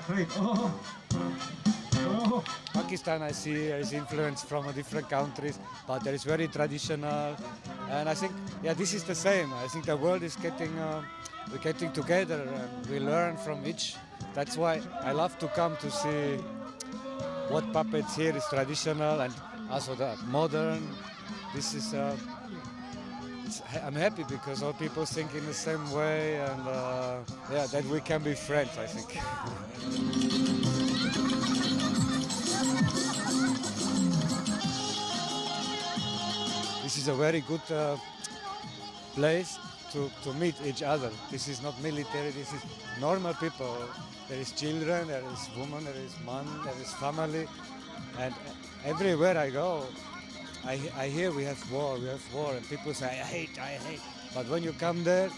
great. Oh. Pakistan, I see, is influenced from different countries, but there is very traditional, and I think, yeah, this is the same. I think the world is we're getting together, and we learn from each. That's why I love to come to see what puppets here is traditional and also the modern. This is, I'm happy because all people think in the same way, and yeah, that we can be friends, I think. This is a very good place to meet each other. This is not military, this is normal people. There is children, there is women, there is man, there is family. And everywhere I go, I hear we have war, and people say, I hate. But when you come there,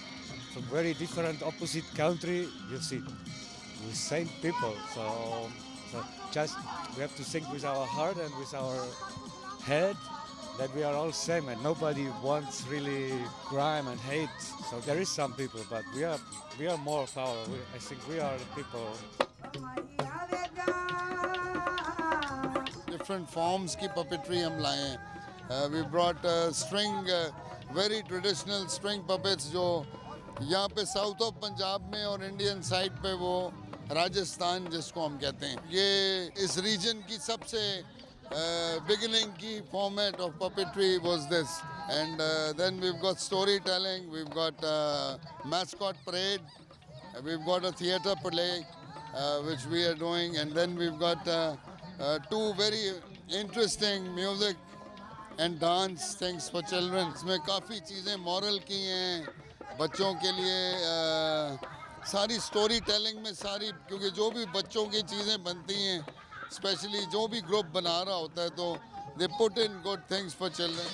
from very different opposite country, you see we same people. So just we have to think with our heart and with our head that we are all same, and nobody wants really crime and hate. So there is some people, but we are more power. I think we are the people. Different forms की puppetry हम लाए हैं. We brought string, very traditional string puppets जो यहाँ पे south of Punjab में और Indian side पे वो राजस्थान जिसको हम कहते हैं. ये इस रीजन की सबसे beginning key format of puppetry was this, and then we've got storytelling, we've got mascot parade, we've got a theatre play which we are doing, and then we've got two very interesting music and dance things for children. इसमें काफ़ी चीज़ें moral की हैं बच्चों के लिए. सारी story telling में सारी, क्योंकि जो भी बच्चों की चीज़ें बनती हैं, स्पेशली जो भी ग्रुप बना रहा होता है, तो they put in good things for children.